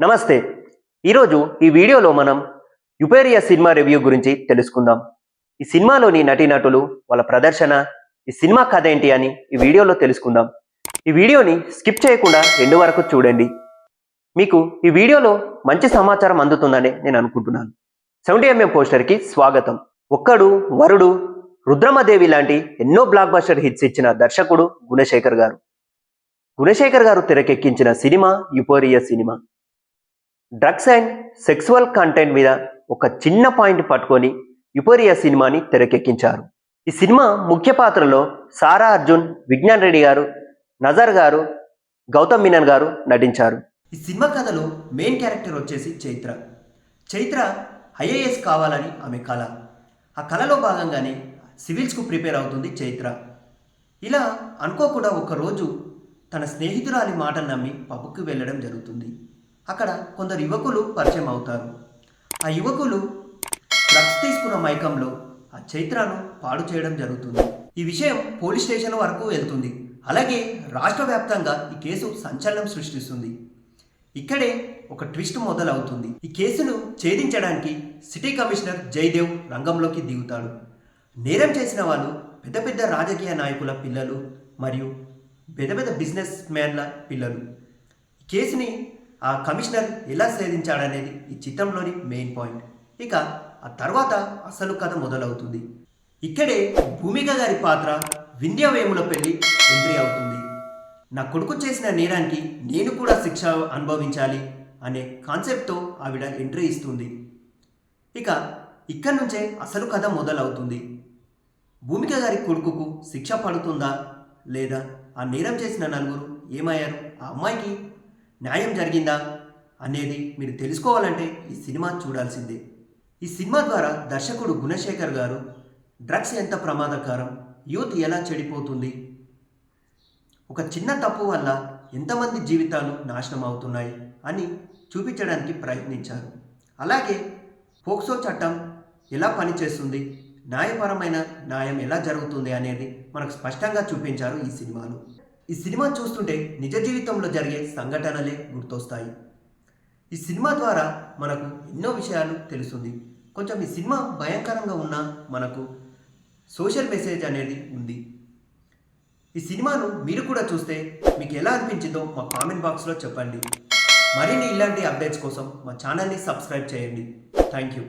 నమస్తే. ఈరోజు ఈ వీడియోలో మనం 'యుపేరియా' సినిమా రివ్యూ గురించి తెలుసుకుందాం. ఈ సినిమాలోని నటీనటులు, వాళ్ళ ప్రదర్శన, ఈ సినిమా కథ ఏంటి అని ఈ వీడియోలో తెలుసుకుందాం. ఈ వీడియోని స్కిప్ చేయకుండా ఎండ్ వరకు చూడండి. మీకు ఈ వీడియోలో మంచి సమాచారం అందుతుందని నేను అనుకుంటున్నాను. 70mm పోస్టర్కి స్వాగతం. ఒక్కడు, వరుడు, రుద్రమదేవి లాంటి ఎన్నో బ్లాక్ బస్టర్ హిట్స్ ఇచ్చిన దర్శకుడు గుణశేఖర్ గారు. గుణశేఖర్ గారు తెరకెక్కించిన cinema 'Euphoria' cinema. Drugs and sexual content మీద ఒక చిన్న పాయింట్ పట్టుకొని 'యుపేరియా' సినిమాని తెరకెక్కించారు. ఈ సినిమా ముఖ్య పాత్రలో సారా అర్జున్, విజ్ఞాన్ రెడ్డి గారు, నజర్ గారు, గౌతమ్ మీనన్ గారు నటించారు. ఈ సినిమా కథలో మెయిన్ క్యారెక్టర్ వచ్చేసి చైత్ర ఐఏఎస్ కావాలని ఆమె కళ. ఆ కళలో భాగంగానే సివిల్స్కు ప్రిపేర్ అవుతుంది చైత్ర. ఇలా అనుకోకుండా ఒకరోజు తన స్నేహితురాలి మాటలు నమ్మి పబ్కు వెళ్ళడం జరుగుతుంది. అక్కడ కొందరు యువకులు పరిచయం అవుతారు. ఆ యువకులు డ్రగ్స్ తీసుకున్న మైకంలో ఆ చైత్రను పాడు చేయడం జరుగుతుంది. ఈ విషయం పోలీస్ స్టేషన్ వరకు వెళ్తుంది. అలాగే రాష్ట్ర వ్యాప్తంగా ఈ కేసు సంచలనం సృష్టిస్తుంది. ఇక్కడే ఒక ట్విస్ట్ మొదలవుతుంది. ఈ కేసును ఛేదించడానికి సిటీ కమిషనర్ జయదేవ్ రంగంలోకి దిగుతాడు. నేరం చేసిన వాళ్ళు పెద్ద పెద్ద రాజకీయ నాయకుల పిల్లలు మరియు పెద్ద పెద్ద బిజినెస్ మ్యాన్ల పిల్లలు. ఈ కేసుని ఆ కమిషనర్ ఎలా ఛేదించాడనేది ఈ చిత్రంలోని మెయిన్ పాయింట్. ఇక ఆ తర్వాత అసలు కథ మొదలవుతుంది. ఇక్కడే భూమిక గారి పాత్ర వింధ్యవేముల పెళ్లి ఎంట్రీ అవుతుంది. నా కొడుకు చేసిన నేరానికి నేను కూడా శిక్ష అనుభవించాలి అనే కాన్సెప్ట్తో ఆవిడ ఎంట్రీ ఇస్తుంది. ఇక ఇక్కడి నుంచే అసలు కథ మొదలవుతుంది. భూమిక గారి కొడుకుకు శిక్ష పడుతుందా లేదా, ఆ నేరం చేసిన నలుగురు ఏమయ్యారు, ఆ అమ్మాయికి న్యాయం జరిగిందా అనేది మీరు తెలుసుకోవాలంటే ఈ సినిమా చూడాల్సిందే. ఈ సినిమా ద్వారా దర్శకుడు గుణశేఖర్ గారు డ్రగ్స్ ఎంత ప్రమాదకరం, యూత్ ఎలా చెడిపోతుంది, ఒక చిన్న తప్పు వల్ల ఎంతమంది జీవితాలు నాశనం అవుతున్నాయి అని చూపించడానికి ప్రయత్నించారు. అలాగే పోక్సో చట్టం ఎలా పనిచేస్తుంది, న్యాయపరమైన న్యాయం ఎలా జరుగుతుంది అనేది మనకు స్పష్టంగా చూపించారు ఈ సినిమాలో. ఈ సినిమా చూస్తుంటే నిజ జీవితంలో జరిగే సంఘటనలే గుర్తొస్తాయి. ఈ సినిమా ద్వారా మనకు ఎన్నో విషయాలు తెలుస్తుంది. కొంచెం ఈ సినిమా భయంకరంగా ఉన్నా మనకు సోషల్ మెసేజ్ అనేది ఉంది. ఈ సినిమాను మీరు కూడా చూస్తే మీకు ఎలా అనిపించిందో మా కామెంట్ బాక్స్లో చెప్పండి. మరిన్ని ఇలాంటి అప్డేట్స్ కోసం మా ఛానల్ని సబ్స్క్రైబ్ చేయండి. Thank you.